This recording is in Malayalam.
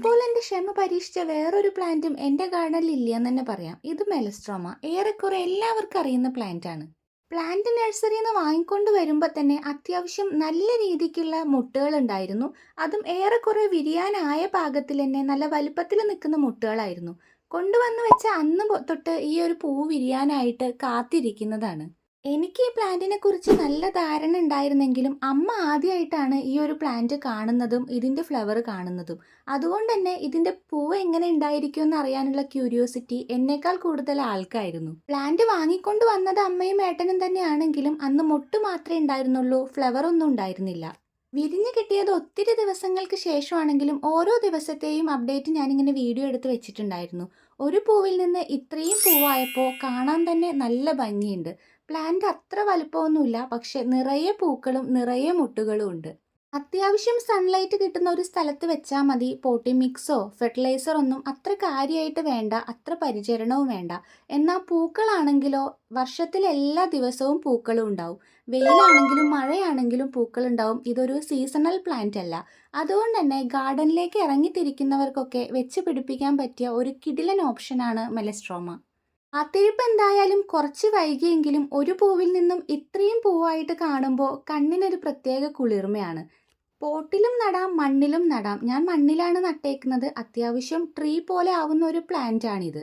ഇതുപോലെ എൻ്റെ ക്ഷമ പരീക്ഷിച്ച വേറൊരു പ്ലാന്റും എൻ്റെ ഗാർഡനിൽ ഇല്ലയെന്ന് തന്നെ പറയാം. ഇത് മെലസ്ട്രോമ. ഏറെക്കുറെ എല്ലാവർക്കും അറിയുന്ന പ്ലാന്റ് ആണ്. പ്ലാന്റ് നഴ്സറിയിൽ നിന്ന് വാങ്ങിക്കൊണ്ട് വരുമ്പോൾ തന്നെ അത്യാവശ്യം നല്ല രീതിക്കുള്ള മുട്ടുകൾ ഉണ്ടായിരുന്നു. അതും ഏറെക്കുറെ വിരിയാനായ പാകത്തിൽ തന്നെ നല്ല വലുപ്പത്തിൽ നിൽക്കുന്ന മുട്ടുകളായിരുന്നു. കൊണ്ടുവന്ന് വെച്ച അന്ന് തൊട്ട് ഈ ഒരു പൂ വിരിയാനായിട്ട് കാത്തിരിക്കുന്നതാണ്. എനിക്ക് ഈ പ്ലാന്റിനെ കുറിച്ച് നല്ല ധാരണ ഉണ്ടായിരുന്നെങ്കിലും അമ്മ ആദ്യമായിട്ടാണ് ഈ ഒരു പ്ലാന്റ് കാണുന്നതും ഇതിൻ്റെ ഫ്ലവർ കാണുന്നതും. അതുകൊണ്ട് തന്നെ ഇതിൻ്റെ പൂവ് എങ്ങനെ ഉണ്ടായിരിക്കും എന്ന് അറിയാനുള്ള ക്യൂരിയോസിറ്റി എന്നേക്കാൾ കൂടുതൽ ആൾക്കായിരുന്നു. പ്ലാന്റ് വാങ്ങിക്കൊണ്ട് വന്നത് അമ്മയും ഏട്ടനും തന്നെയാണെങ്കിലും അന്ന് മൊട്ട് മാത്രമേ ഉണ്ടായിരുന്നുള്ളൂ, ഫ്ലവർ ഒന്നും ഉണ്ടായിരുന്നില്ല. വിരിഞ്ഞ് കിട്ടിയത് ഒത്തിരി ദിവസങ്ങൾക്ക് ശേഷമാണെങ്കിലും ഓരോ ദിവസത്തെയും അപ്ഡേറ്റ് ഞാനിങ്ങനെ വീഡിയോ എടുത്ത് വെച്ചിട്ടുണ്ടായിരുന്നു. ഒരു പൂവിൽ നിന്ന് ഇത്രയും പൂവായപ്പോൾ കാണാൻ തന്നെ നല്ല ഭംഗിയുണ്ട്. പ്ലാന്റ് അത്ര വലുപ്പമൊന്നുമില്ല, പക്ഷെ നിറയെ പൂക്കളും നിറയെ മുട്ടുകളും ഉണ്ട്. അത്യാവശ്യം സൺലൈറ്റ് കിട്ടുന്ന ഒരു സ്ഥലത്ത് വെച്ചാൽ മതി. പോട്ടി മിക്സോ ഫെർട്ടിലൈസർ ഒന്നും അത്ര കാര്യമായിട്ട് വേണ്ട, അത്ര പരിചരണവും വേണ്ട. എന്നാൽ പൂക്കളാണെങ്കിലോ വർഷത്തിൽ എല്ലാ ദിവസവും പൂക്കളും ഉണ്ടാവും. വെയിലാണെങ്കിലും മഴയാണെങ്കിലും പൂക്കളുണ്ടാവും. ഇതൊരു സീസണൽ പ്ലാന്റ് അല്ല. അതുകൊണ്ട് തന്നെ ഗാർഡനിലേക്ക് ഇറങ്ങിത്തിരിക്കുന്നവർക്കൊക്കെ വെച്ച് പിടിപ്പിക്കാൻ പറ്റിയ ഒരു കിടിലൻ ഓപ്ഷനാണ് മെലസ്ട്രോമ. കാത്തിരിപ്പ് എന്തായാലും കുറച്ച് വൈകിയെങ്കിലും ഒരു പൂവിൽ നിന്നും ഇത്രയും പൂവായിട്ട് കാണുമ്പോൾ കണ്ണിനൊരു പ്രത്യേക കുളിർമയാണ്. പോട്ടിലും നടാം, മണ്ണിലും നടാം. ഞാൻ മണ്ണിലാണ് നട്ടേക്കുന്നത്. അത്യാവശ്യം ട്രീ പോലെ ആവുന്ന ഒരു പ്ലാന്റ് ആണിത്.